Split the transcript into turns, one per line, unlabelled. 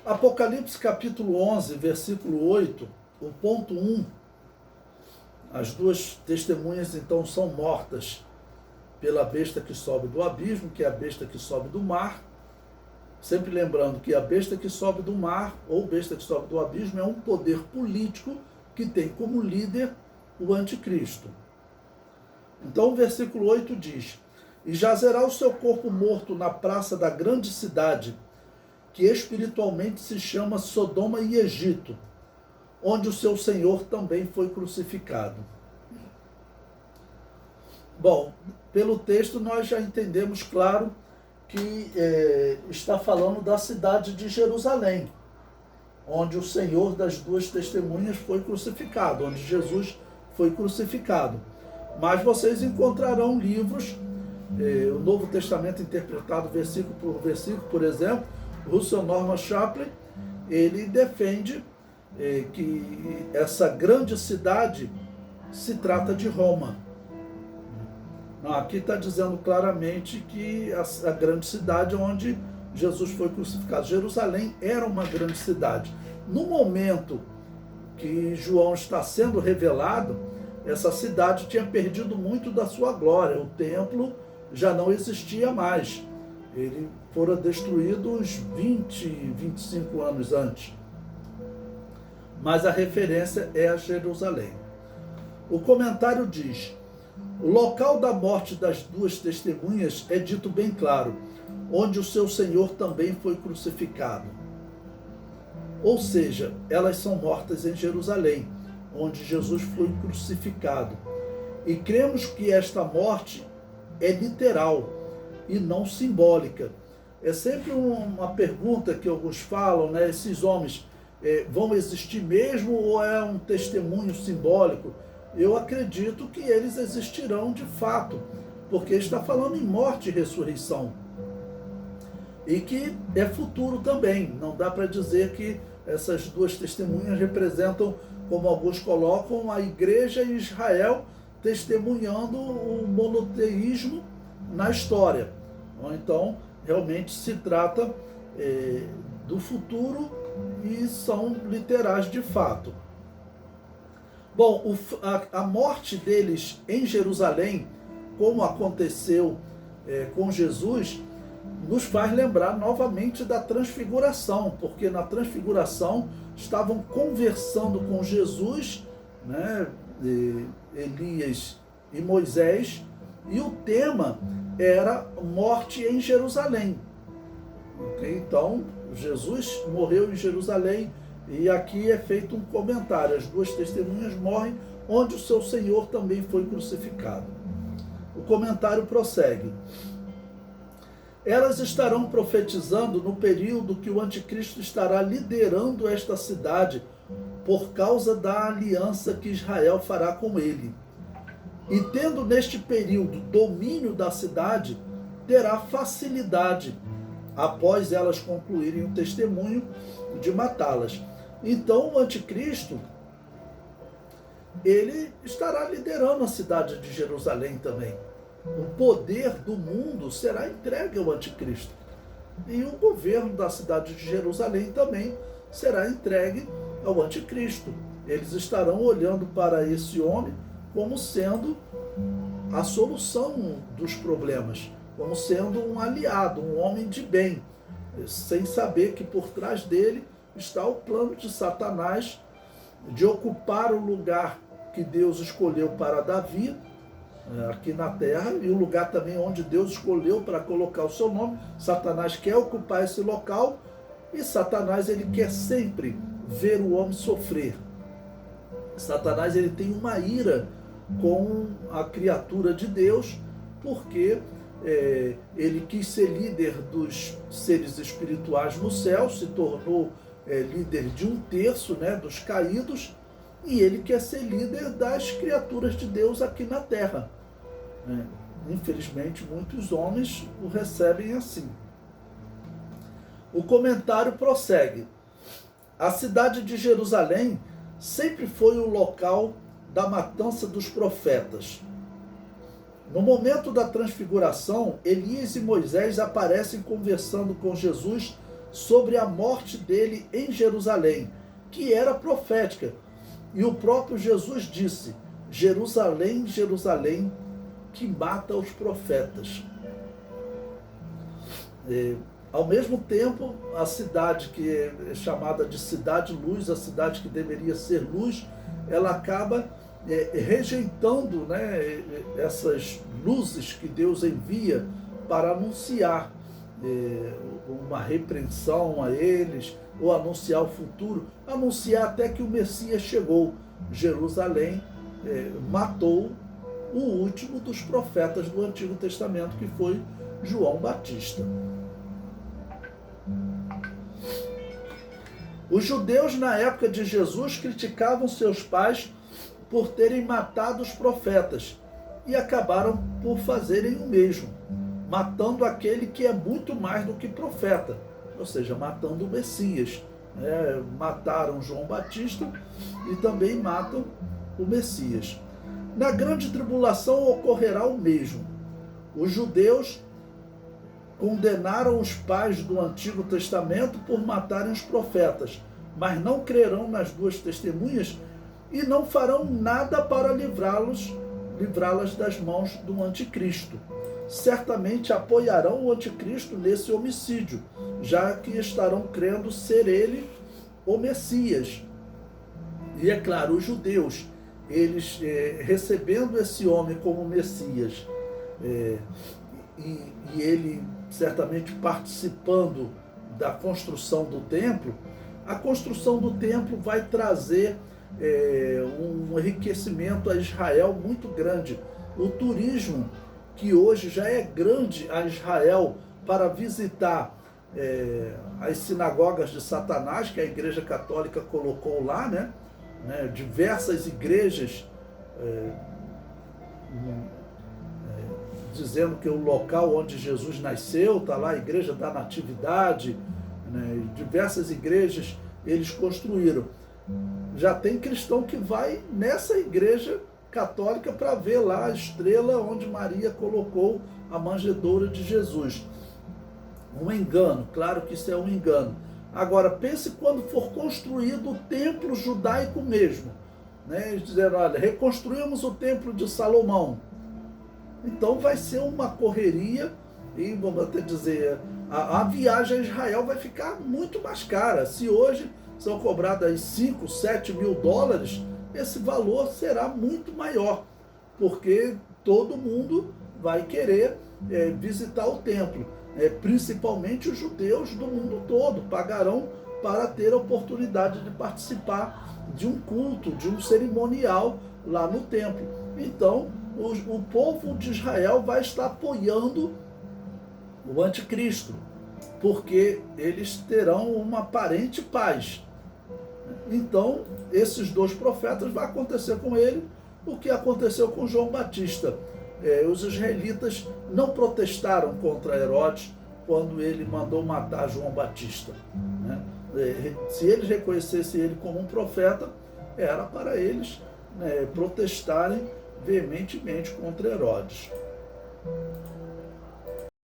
Apocalipse capítulo 11, versículo 8, o ponto 1, as duas testemunhas então são mortas pela besta que sobe do abismo, que é a besta que sobe do mar. Sempre lembrando que a besta que sobe do mar, ou besta que sobe do abismo, é um poder político que tem como líder o anticristo. Então o versículo 8 diz: E jazerá o seu corpo morto na praça da grande cidade, que espiritualmente se chama Sodoma e Egito, onde o seu Senhor também foi crucificado. Bom, pelo texto nós já entendemos, claro, que está falando da cidade de Jerusalém, onde o Senhor das duas testemunhas foi crucificado, onde Jesus foi crucificado. Mas vocês encontrarão livros, o Novo Testamento interpretado versículo por versículo, por exemplo, Russell Norman Chaplin, ele defende que essa grande cidade se trata de Roma. Aqui está dizendo claramente que a grande cidade onde Jesus foi crucificado. Jerusalém era uma grande cidade. No momento que João está sendo revelado, essa cidade tinha perdido muito da sua glória. O templo já não existia mais. Ele fora destruído uns 20, 25 anos antes. Mas a referência é a Jerusalém. O comentário diz: o local da morte das duas testemunhas é dito bem claro, onde o seu Senhor também foi crucificado. Ou seja, elas são mortas em Jerusalém, onde Jesus foi crucificado. E cremos que esta morte é literal e não simbólica. É sempre uma pergunta que alguns falam, né? Esses homens vão existir mesmo ou é um testemunho simbólico? Eu acredito que eles existirão de fato, porque está falando em morte e ressurreição. E que é futuro também. Não dá para dizer que essas duas testemunhas representam, como alguns colocam, a igreja e Israel testemunhando o monoteísmo na história. Então, realmente se trata do futuro e são literais de fato. Bom, a morte deles em Jerusalém, como aconteceu com Jesus, nos faz lembrar novamente da transfiguração, porque na transfiguração estavam conversando com Jesus, né, Elias e Moisés, e o tema era morte em Jerusalém. Okay? Então, Jesus morreu em Jerusalém, e aqui é feito um comentário: as duas testemunhas morrem onde o seu Senhor também foi crucificado. O comentário prossegue: elas estarão profetizando no período que o anticristo estará liderando esta cidade por causa da aliança que Israel fará com ele. E tendo neste período domínio da cidade, terá facilidade, após elas concluírem o testemunho, de matá-las. Então o anticristo, ele estará liderando a cidade de Jerusalém também. O poder do mundo será entregue ao anticristo. E o governo da cidade de Jerusalém também será entregue ao anticristo. Eles estarão olhando para esse homem como sendo a solução dos problemas, como sendo um aliado, um homem de bem, sem saber que por trás dele está o plano de Satanás de ocupar o lugar que Deus escolheu para Davi, aqui na terra, e o lugar também onde Deus escolheu para colocar o seu nome. Satanás quer ocupar esse local, e Satanás ele quer sempre ver o homem sofrer. Satanás ele tem uma ira com a criatura de Deus, porque ele quis ser líder dos seres espirituais no céu, se tornou líder de 1/3, né, dos caídos, e ele quer ser líder das criaturas de Deus aqui na terra. Infelizmente, muitos homens o recebem assim. O comentário prossegue: a cidade de Jerusalém sempre foi o local da matança dos profetas. No momento da transfiguração, Elias e Moisés aparecem conversando com Jesus sobre a morte dele em Jerusalém, que era profética. E o próprio Jesus disse: Jerusalém, Jerusalém, que mata os profetas. Ao mesmo tempo, a cidade que é chamada de cidade-luz, a cidade que deveria ser luz, ela acaba rejeitando, né, essas luzes que Deus envia para anunciar uma repreensão a eles, ou anunciar o futuro, anunciar até que o Messias chegou. Jerusalém matou o último dos profetas do Antigo Testamento, que foi João Batista. Os judeus na época de Jesus criticavam seus pais por terem matado os profetas e acabaram por fazerem o mesmo, matando aquele que é muito mais do que profeta, ou seja, matando o Messias. Mataram João Batista e também matam o Messias. Na grande tribulação ocorrerá o mesmo. Os judeus condenaram os pais do Antigo Testamento por matarem os profetas, mas não crerão nas duas testemunhas e não farão nada para livrá-las das mãos do anticristo. Certamente apoiarão o anticristo nesse homicídio, já que estarão crendo ser ele o Messias. E é claro, os judeus, eles recebendo esse homem como Messias, e ele certamente participando da construção do templo, a construção do templo vai trazer um enriquecimento a Israel muito grande. O turismo, que hoje já é grande a Israel, para visitar as sinagogas de Satanás, que a Igreja Católica colocou lá, né? Diversas igrejas dizendo que o local onde Jesus nasceu, está lá a Igreja da Natividade, né? Diversas igrejas eles construíram. Já tem cristão que vai nessa igreja católica para ver lá a estrela onde Maria colocou a manjedoura de Jesus. Um engano, claro que isso é um engano. Agora, pense quando for construído o templo judaico mesmo, né? Eles disseram, olha, reconstruímos o templo de Salomão. Então vai ser uma correria e, vamos até dizer, a viagem a Israel vai ficar muito mais cara. Se hoje são cobradas 5, 7 mil dólares, esse valor será muito maior, porque todo mundo vai querer visitar o templo. Principalmente os judeus do mundo todo pagarão para ter a oportunidade de participar de um culto, de um cerimonial lá no templo. Então, o povo de Israel vai estar apoiando o anticristo, porque eles terão uma aparente paz. Então, esses dois profetas, vai acontecer com ele o que aconteceu com João Batista. Os israelitas não protestaram contra Herodes quando ele mandou matar João Batista, né? Se eles reconhecessem ele como um profeta, era para eles protestarem veementemente contra Herodes.